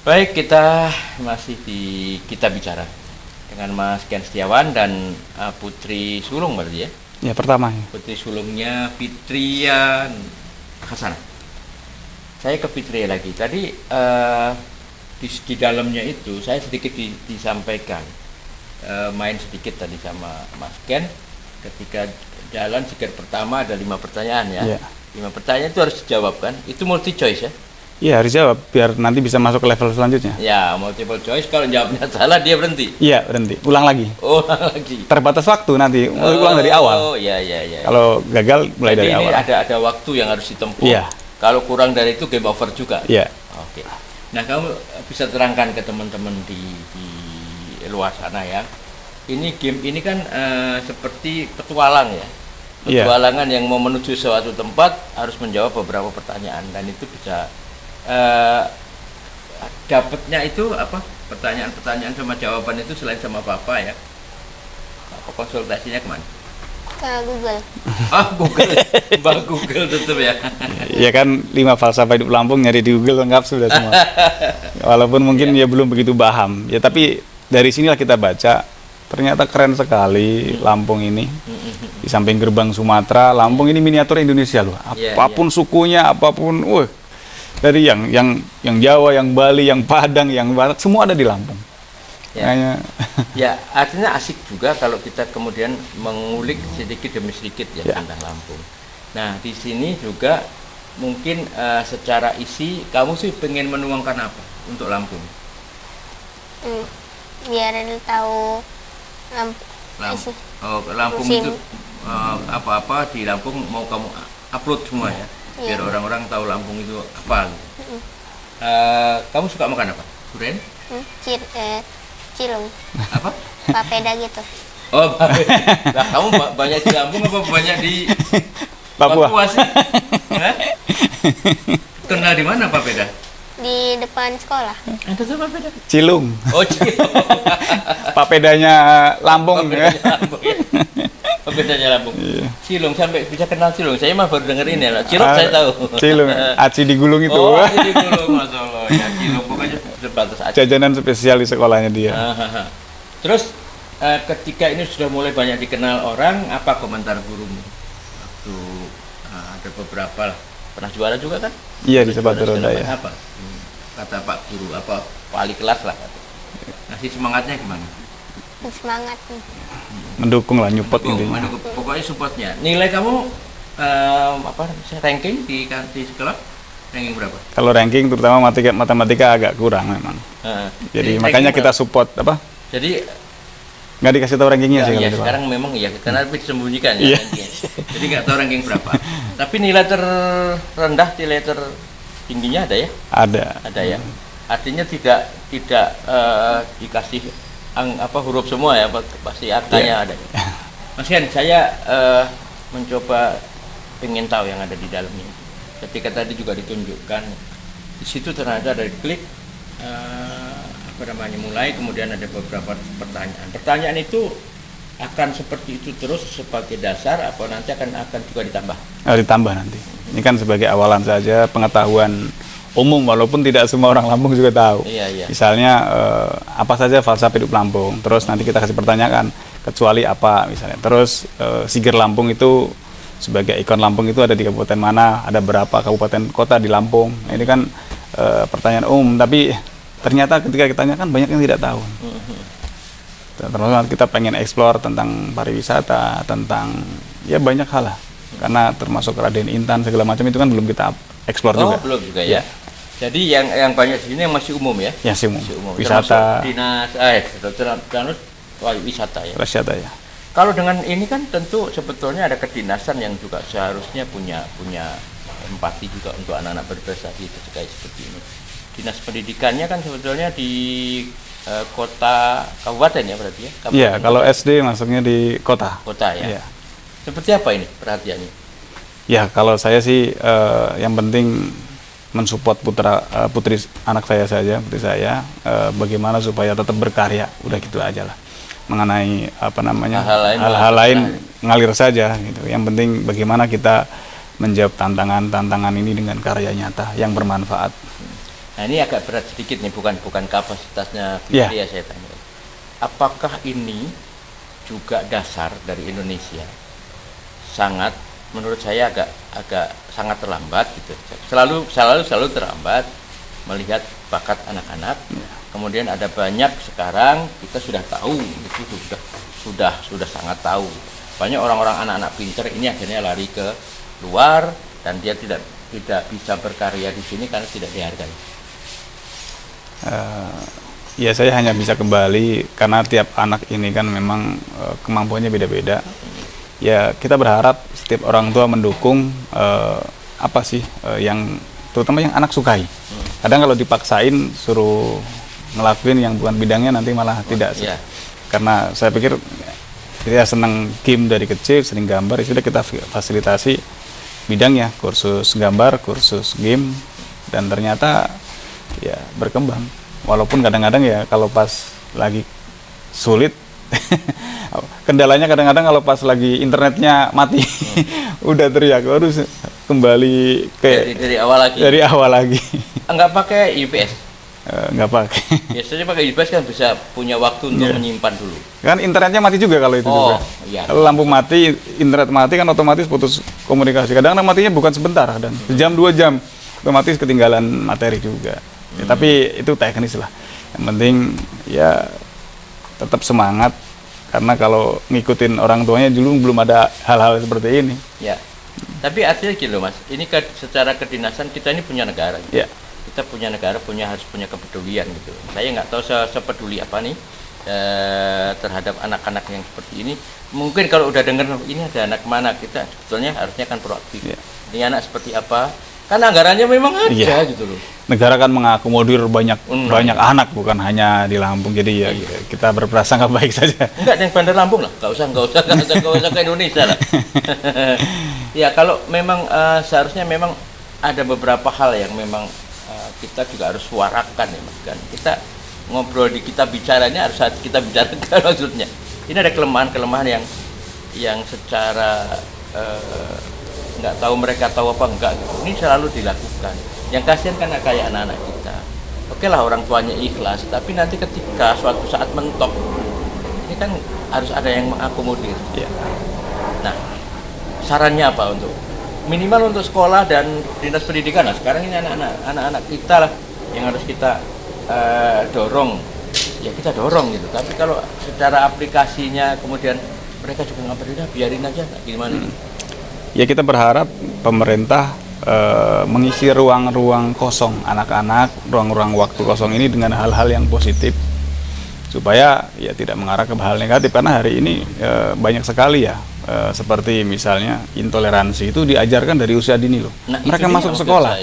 Baik, kita masih di Kita Bicara dengan Mas Ken Setiawan dan Putri Sulung berarti ya? Ya, pertama. Putri sulungnya Fitrian Hasanah. Saya ke Fitria lagi. Tadi di dalamnya itu saya sedikit disampaikan, main sedikit tadi sama Mas Ken. Ketika jalan jika pertama ada 5 pertanyaan ya. 5 pertanyaan itu harus dijawab kan? Itu multi choice ya? Iya, harus jawab biar nanti bisa masuk ke level selanjutnya. Ya, multiple choice. Kalau jawabnya salah dia berhenti. Iya, berhenti. Ulang lagi. Ulang lagi. Terbatas waktu nanti. Ulang dari awal. Oh, iya. Kalau gagal mulai Jadi dari awal. Ini ada waktu yang harus ditempuh. Iya. Kalau kurang dari itu game over juga. Iya. Oke. Nah, kamu bisa terangkan ke teman-teman di luar sana ya. Ini game ini kan seperti petualang ya. Petualangan yang mau menuju suatu tempat harus menjawab beberapa pertanyaan dan itu bisa dapatnya itu apa? Pertanyaan-pertanyaan sama jawaban itu selain sama Bapak ya. Apa konsultasinya kemana? Ke Google. Google. Mbak Google tetap ya. Ya kan 5 falsafah hidup Lampung nyari di Google lengkap sudah semua. Walaupun mungkin ya belum begitu paham. Ya tapi dari sinilah kita baca ternyata keren sekali Lampung ini. Di samping gerbang Sumatera, Lampung ini miniatur Indonesia loh. Apapun sukunya, apapun dari yang Jawa, yang Bali, yang Padang, yang Batak, semua ada di Lampung. Ya. Ya, artinya asik juga kalau kita kemudian mengulik sedikit demi sedikit ya tentang Lampung. Nah, di sini juga mungkin secara isi kamu sih pengen menuangkan apa untuk Lampung? Biar tahu Lampung musim. itu apa-apa di Lampung mau kamu upload semua ya, biar orang-orang tahu Lampung itu apa. Kamu suka makan apa? Durian? Cilung. Apa? Papeda gitu. Oh, nah, kamu banyak di Lampung apa banyak di Papua sih? Kenal di mana Papeda? Di depan sekolah. Ada tuh Papeda? Cilung. Oh, Cilung. Papedanya Lampung. Papedanya Lampung. Cilung, sampai bisa kenal Cilung. Saya mah baru dengerin ya. Cilung saya tahu. Cilung, aci digulung itu. Oh, aci digulung, Masya Allah. Ya, Cilung pokoknya terbatas aci. Jajanan spesial di sekolahnya dia. Terus ketika ini sudah mulai banyak dikenal orang, apa komentar gurumu? Waktu ada beberapa lah. Pernah juara juga kan? Iya, di Sepatu Roda ya. Apa? Kata Pak Guru, apa wali kelas lah. Ngasih semangatnya gimana? Semangat. Mendukung lah, nyupport intinya. Pokoknya supportnya. Nilai kamu ranking di sekolah? Ranking berapa? Kalau ranking terutama matematika agak kurang memang. Jadi makanya kita support apa? Jadi nggak dikasih tahu rankingnya sih. Iya, sekarang memang iya karena disembunyikan ya. Jadi nggak tahu ranking berapa. Tapi nilai terendah, nilai tertingginya ada ya? Ada ya. Artinya tidak dikasih huruf semua ya, pasti angkanya ada. Mas Ken, saya mencoba pengen tahu yang ada di dalamnya. Ketika tadi juga ditunjukkan di situ ternyata ada klik mulai, kemudian ada beberapa pertanyaan. Pertanyaan itu akan seperti itu terus sebagai dasar apa nanti akan juga ditambah? Ditambah nanti. Ini kan sebagai awalan saja pengetahuan umum walaupun tidak semua orang Lampung juga tahu. Iya. Misalnya apa saja falsafah hidup Lampung. Terus nanti kita kasih pertanyaan kecuali apa misalnya. Terus Siger Lampung itu sebagai ikon Lampung itu ada di kabupaten mana? Ada berapa kabupaten kota di Lampung? Nah, ini kan pertanyaan umum tapi ternyata ketika kita tanya kan banyak yang tidak tahu. Termasuk kita pengen eksplor tentang pariwisata, tentang ya banyak hal lah. Karena termasuk Raden Intan segala macam itu kan belum kita eksplor juga. Belum juga ya. Jadi yang banyak di sini yang masih umum ya? Ya, masih umum. Wisata. Wisata ya. Wisata ya. Kalau dengan ini kan tentu sebetulnya ada kedinasan yang juga seharusnya punya empati juga untuk anak-anak berprestasi ketika seperti ini. Dinas pendidikannya kan sebetulnya di kota kabupaten ya berarti ya? Iya, kalau SD masuknya di kota. Kota ya? Iya. Seperti apa ini perhatiannya? Ya, kalau saya sih yang penting mensupport putri anak saya saja, putri saya, bagaimana supaya tetap berkarya, udah gitu aja lah. Mengenai hal-hal lain ngalir saja gitu. Yang penting bagaimana kita menjawab tantangan ini dengan karya nyata yang bermanfaat. Nah ini agak berat sedikit nih, bukan kapasitasnya Iya. Fitri ya saya tanya. Apakah ini juga dasar dari Indonesia? Sangat, menurut saya agak sangat terlambat gitu. Selalu terlambat melihat bakat anak-anak. Kemudian ada banyak sekarang kita sudah tahu itu sudah sangat tahu. Banyak orang-orang anak-anak pintar ini akhirnya lari ke luar dan dia tidak bisa berkarya di sini karena tidak dihargai. Ya saya hanya bisa kembali karena tiap anak ini kan memang kemampuannya beda-beda. Ya kita berharap setiap orang tua mendukung apa sih yang terutama yang anak sukai. Kadang kalau dipaksain suruh ngelakuin yang bukan bidangnya nanti malah tidak. Iya. Karena saya pikir dia senang game dari kecil, sering gambar, ya sudah kita fasilitasi bidangnya, kursus gambar, kursus game, dan ternyata ya berkembang. Walaupun kadang-kadang ya kalau pas lagi sulit kendalanya kadang-kadang kalau pas lagi internetnya mati udah teriak harus kembali ke dari awal lagi. Enggak pakai UPS? Nggak pakai. Biasanya pakai UPS kan bisa punya waktu untuk menyimpan dulu. Kan internetnya mati juga kalau itu juga. Iya. Kalau lampu mati, internet mati kan otomatis putus komunikasi. Kadang-kadang matinya bukan sebentar, kadang sejam 2 jam otomatis ketinggalan materi juga. Ya, tapi itu teknis lah. Yang penting ya tetap semangat karena kalau ngikutin orang tuanya dulu belum ada hal-hal seperti ini. Ya. Tapi artinya gini loh Mas, ini secara kedinasan kita ini punya negara. Gitu. Ya. Kita punya negara harus punya kepedulian gitu. Saya nggak tahu sepeduli apa nih terhadap anak-anak yang seperti ini. Mungkin kalau udah dengar ini ada anak mana, kita sebetulnya harusnya kan proaktif. Ya. Ini anak seperti apa? Kan anggarannya memang ada gitu loh. Negara kan mengakomodir banyak anak bukan hanya di Lampung. Jadi ya kita berprasangka baik saja. Enggak, yang Bandar Lampung lah. Nggak usah ke Indonesia lah. Ya kalau memang seharusnya memang ada beberapa hal yang memang kita juga harus suarakan ya Mas kan. Kita ngobrol kita bicaranya harus kita bicarakan maksudnya. Ini ada kelemahan-kelemahan yang secara nggak tahu mereka tahu apa enggak gitu. Ini selalu dilakukan. Yang kasihan kan kayak anak-anak kita. Oke lah orang tuanya ikhlas, tapi nanti ketika suatu saat mentok, ini kan harus ada yang mengakomodir. Ya. Nah, sarannya apa untuk minimal untuk sekolah dan dinas pendidikan? Nah, sekarang ini anak-anak kita lah yang harus kita dorong. Ya kita dorong gitu. Tapi kalau secara aplikasinya kemudian mereka juga nggak peduli, biarin aja. Nah, gimana? Ya kita berharap pemerintah mengisi ruang-ruang kosong anak-anak, ruang-ruang waktu kosong ini dengan hal-hal yang positif supaya ya tidak mengarah ke hal negatif karena hari ini banyak sekali ya seperti misalnya intoleransi itu diajarkan dari usia dini loh. Nah, mereka masuk sekolah.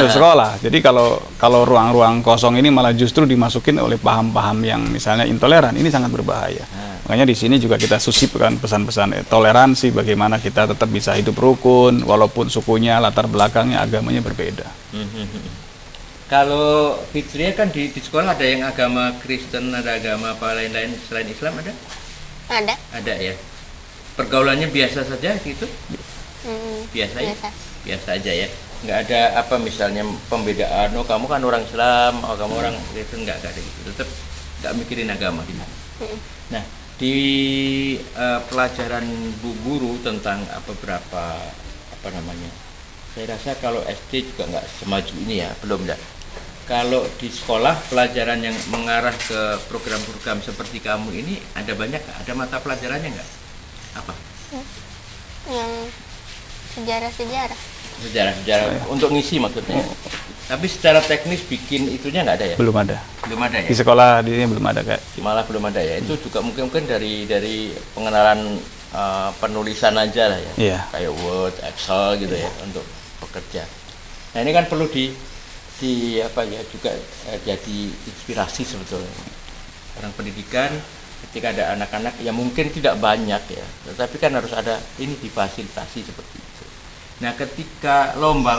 Sekolah. Jadi kalau ruang-ruang kosong ini malah justru dimasukin oleh paham-paham yang misalnya intoleran, ini sangat berbahaya. Makanya di sini juga kita susipkan pesan-pesan toleransi, bagaimana kita tetap bisa hidup rukun walaupun sukunya, latar belakangnya, agamanya berbeda. Kalau Fitria kan di sekolah ada yang agama Kristen, ada agama apa lain-lain selain Islam ada? Ada. Ada ya. Pergaulannya biasa saja gitu? Biasa ya? Biasa aja ya. Nggak ada apa misalnya pembedaan, oh kamu kan orang Islam, oh kamu orang Kristen, nggak ada gitu. Tetap nggak mikirin agama gitu. Nah, di pelajaran Bu Guru tentang beberapa apa namanya, saya rasa kalau SD juga nggak semaju ini ya, belum ya. Kalau di sekolah pelajaran yang mengarah ke program-program seperti kamu ini ada banyak, ada mata pelajarannya nggak? Apa? Yang sejarah-sejarah. Sejarah-sejarah untuk ngisi maksudnya. Tapi secara teknis bikin itunya nggak ada ya? Belum ada. Belum ada ya? Di sekolah di sini belum ada kayak. Malah belum ada ya. Itu juga mungkin dari pengenalan penulisan aja lah ya. Iya. Kayak Word, Excel gitu ya untuk bekerja. Nah ini kan perlu di apa ya juga jadi inspirasi sebetulnya. Orang pendidikan ketika ada anak-anak yang mungkin tidak banyak ya, tetapi kan harus ada ini difasilitasi seperti itu. Nah ketika lomba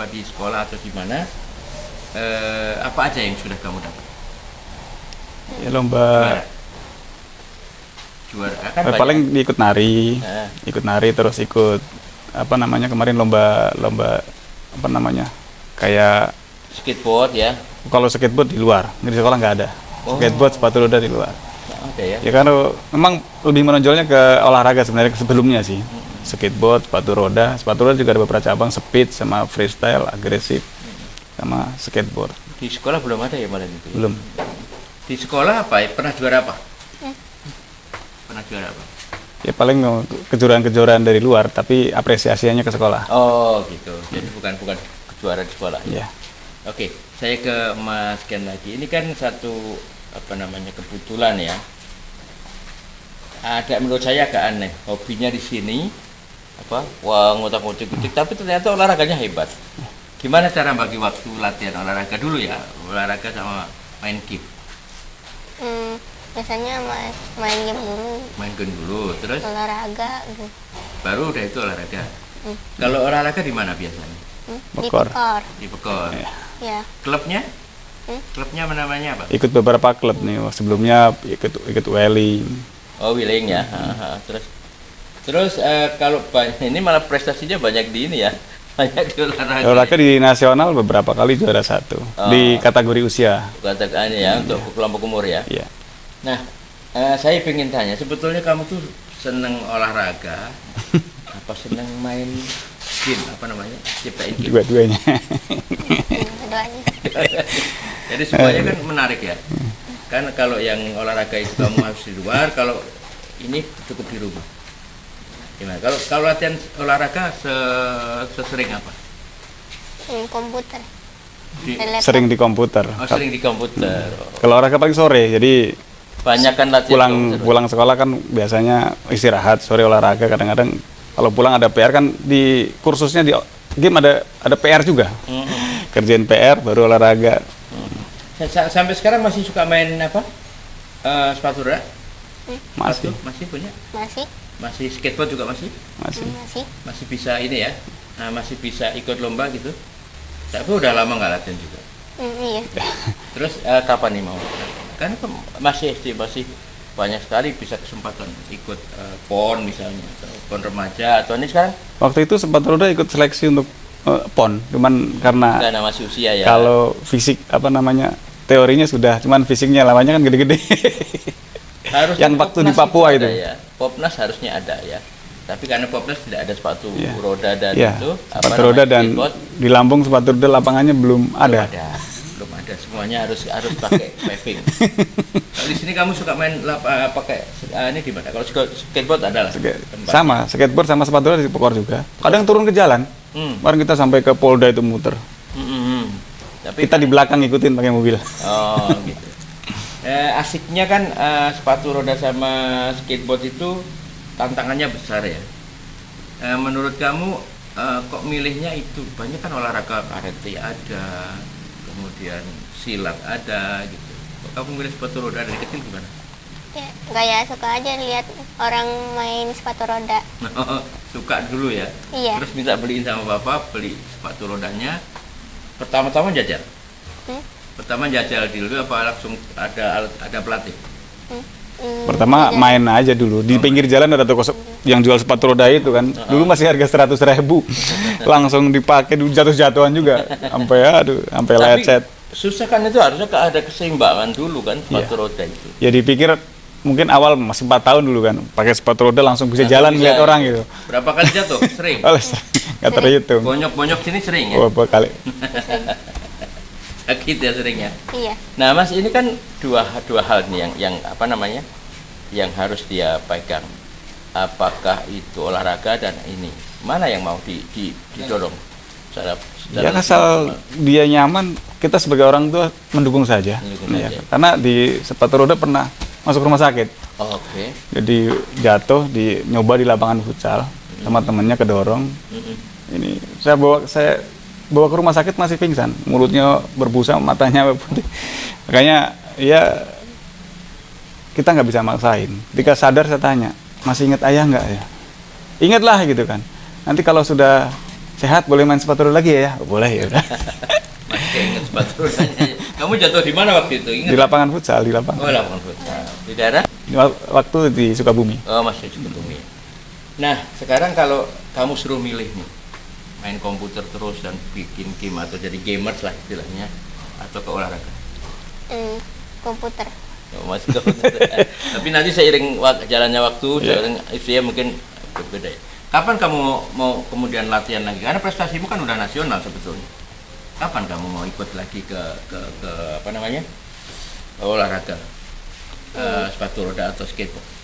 di sekolah atau di mana, apa aja yang sudah kamu dapat? Ya lomba juara kan paling ikut nari, terus ikut apa namanya kemarin lomba apa namanya kayak skateboard ya. Kalau skateboard di luar, di sekolah nggak ada. Oh. Skateboard sepatu roda di luar. Nggak ada ya. Ya karena memang lebih menonjolnya ke olahraga sebenarnya sebelumnya sih. Skateboard, sepatu roda juga ada beberapa cabang, speed sama freestyle, agresif sama skateboard. Di sekolah belum ada ya malah itu. Belum. Di sekolah apa? Pernah juara apa? Pernah juara apa? Ya paling kejuaraan-kejuaraan dari luar, tapi apresiasinya ke sekolah. Oh gitu. Jadi bukan kejuaraan di sekolah. Ya. Oke, saya ke Mas Ken lagi. Ini kan satu kebetulan ya. Ada menurut saya agak aneh. Hobinya di sini wah ngotak-ngotik, tapi ternyata olahraganya hebat. Gimana cara bagi waktu latihan olahraga dulu ya? Olahraga sama main game. Biasanya main game dulu, Main game dulu, terus olahraga gitu. baru udah itu olahraga. Kalau olahraga di mana biasanya? Di Pekor. Pekor. Di Pekor. Ya. Klubnya? Klubnya namanya apa? Ikut beberapa klub nih. Sebelumnya ikut Welly. Oh, Willing ya. Terus kalau ini malah prestasinya banyak di ini ya. Banyak di olahraga. Olahraga di nasional beberapa kali juara 1 di kategori usia. Katakan ya untuk kelompok umur ya. Iya. Nah, saya ingin tanya, sebetulnya kamu tuh seneng olahraga, apa seneng main game, apa namanya, ciptain game? Dua-duanya. Keduanya. Jadi semuanya kan menarik ya. Kan kalau yang olahraga itu kamu harus di luar, kalau ini cukup di rumah. Gimana? Kalau latihan olahraga sesering apa? Komputer. Di, Dan laptop. Sering di komputer. sering di komputer. Kalau olahraga paling sore, jadi Banyak kan latihan pulang sekolah kan biasanya istirahat, sore olahraga. Kadang-kadang kalau pulang ada PR kan di kursusnya di game ada PR juga. Kerjain PR baru olahraga. Sampai sekarang masih suka main apa? Sepatu roda? Masih. Masih punya? Masih. Masih skateboard juga masih? Masih. Masih. Masih bisa ini ya? Nah, masih bisa ikut lomba gitu? Tapi udah lama nggak latihan juga. Iya. Terus kapan nih mau? Kan masih SD, masih banyak sekali bisa kesempatan ikut PON misalnya, atau PON remaja, atau ini sekarang? Waktu itu sepatu roda ikut seleksi untuk PON, cuman karena Masih usia ya. kalau fisik teorinya sudah, cuman fisiknya lawannya kan gede-gede. Harus yang waktu di Papua itu. Ya. Popnas harusnya ada ya. Tapi karena Popnas tidak ada sepatu Iya. roda dan Iya, itu sepatu roda dan skateboard, di Lampung sepatu roda lapangannya belum ada. belum ada. Semuanya harus pakai paving. Kalau di sini kamu suka main pakai ini di mana? Kalau skateboard adalah Sama, skateboard sama sepatu roda di Pekor juga. Kadang turun ke jalan. Kemarin kita sampai ke Polda itu muter. Tapi Kita di belakang ngikutin pakai mobil. Oh gitu. Asiknya kan sepatu roda sama skateboard itu tantangannya besar ya. Menurut kamu kok milihnya itu? Banyak kan olahraga karate ada, kemudian silat ada gitu. Kok kamu milih sepatu roda dari kecil gimana? Ya, gaya suka aja lihat orang main sepatu roda. Suka dulu ya. Iya. Terus minta beliin sama bapak, beli sepatu rodanya. Pertama-tama jajal. Pertama jajal dulu apa langsung ada pelatih? Pertama main aja dulu di pinggir jalan ada toko yang jual sepatu roda itu kan. Dulu masih harga 100.000. Langsung dipakai jatuh-jatuhan juga sampai lecet. Susah kan itu harusnya ada keseimbangan dulu kan sepatu roda itu. Ya dipikir mungkin awal masih 4 tahun dulu kan pakai sepatu roda langsung bisa jalan melihat orang gitu. Berapa kali jatuh? Sering. Nggak terhitung. Bonyok-bonyok sini sering ya. Beberapa kali. Sakit ya seringnya. Iya. Nah Mas, ini kan dua hal nih yang yang harus dia pegang. Apakah itu olahraga dan ini mana yang mau didorong? Secara Ya asal dia nyaman, kita sebagai orang tua mendukung saja. Ya, karena di sepatu roda pernah masuk rumah sakit. Oke. Jadi jatuh nyoba di lapangan futsal sama temennya kedorong. Ini saya bawa ke rumah sakit masih pingsan, mulutnya berbusa, matanya putih. Makanya ya kita nggak bisa maksain. Ketika sadar saya tanya, masih ingat ayah nggak ya? Ingatlah gitu kan. Nanti kalau sudah sehat boleh main sepatu roda lagi ya? Boleh ya udah. Masih ingat sepatu rodanya. Kamu jatuh di mana waktu itu? Ingat? Di lapangan futsal, di lapangan. Oh, lapangan futsal. Di daerah? Waktu di Sukabumi. Oh, masih Sukabumi. Nah, sekarang kalau kamu suruh milih nih, main komputer terus dan bikin game atau jadi gamers lah istilahnya, atau ke olahraga? Komputer. Oh, masih komputer. Tapi nanti seiring jalannya waktu, seiring usia mungkin berbeda ya. Kapan kamu mau kemudian latihan lagi? Karena prestasimu kan udah nasional sebetulnya. Kapan kamu mau ikut lagi ke apa namanya, olahraga, sepatu roda atau skateboard?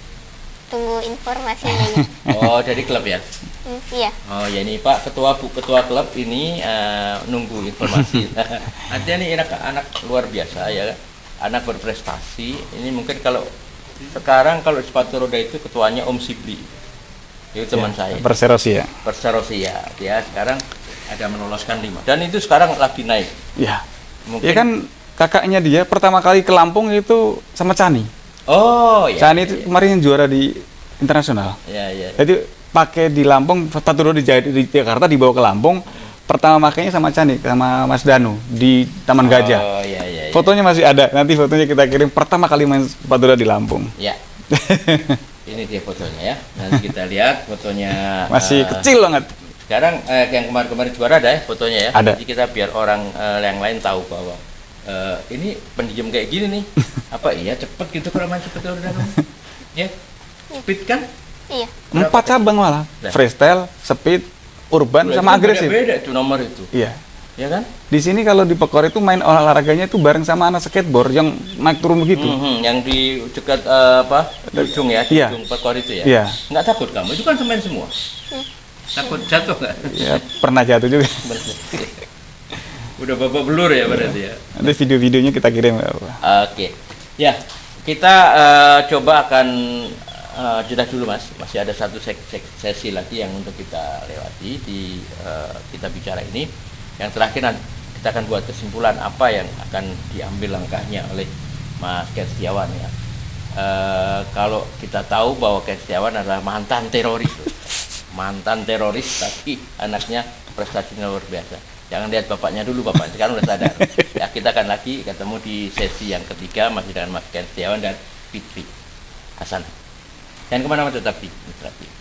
Tunggu informasinya. Oh, dari klub ya? Iya. Oh ya, ini Pak ketua klub ini nunggu informasi. Artinya ini anak luar biasa ya, anak berprestasi. Ini mungkin kalau sekarang kalau sepatu roda itu ketuanya Om Sibli, itu teman saya. Perserosi ya. Perserosi ya, dia sekarang ada meloloskan 5 dan itu sekarang lagi naik. Iya. Mungkin. Ya kan kakaknya dia pertama kali ke Lampung itu sama Cani. Oh ya. Cani itu kemarin yang juara di internasional. Iya. Jadi pakai di Lampung, sepatu roda di Jakarta dibawa ke Lampung. Pertama makainya sama Cani, sama Mas Danu di Taman Gajah. Oh iya. Fotonya masih ada. Nanti fotonya kita kirim pertama kali main sepatu roda di Lampung. Ya. Ini dia fotonya ya. Nanti kita lihat fotonya. Masih kecil banget. Sekarang yang kemarin juara ada ya fotonya ya. Ada. Jadi kita biar orang yang lain tahu bahwa ini pendiam kayak gini nih. Apa iya cepet gitu kalau main sepatu roda? Ya. Speed kan? Iya. 4 cabang malah. Freestyle, speed, urban, sama agresif. Beda itu nomor itu. Iya. Ya kan? Di sini kalau di Pekor itu main olahraganya itu bareng sama anak skateboard yang naik turun begitu. Yang di dekat ujung ya, di Iya. ujung Pekor itu ya. Iya. Nggak takut kamu? Itu kan main semua. Takut jatuh nggak? Ya, pernah jatuh juga. Udah babak belur ya berarti ya. Nanti video-videonya kita kirim. Oke. Ya, kita coba akan jeda dulu Mas. Masih ada satu sesi lagi yang untuk kita lewati di kita bicara ini. Yang terakhir nanti kita akan buat kesimpulan apa yang akan diambil langkahnya oleh Mas Ken Setiawan ya. Kalau kita tahu bahwa Ken Setiawan adalah mantan teroris, tapi anaknya prestasinya luar biasa. Jangan lihat bapaknya dulu, bapak sekarang udah sadar. Ya, kita akan lagi ketemu di sesi yang ketiga masih dengan Mas Ken Setiawan dan Fitri Hasan. Jangan kemana-mana, tetap di Mitra TV.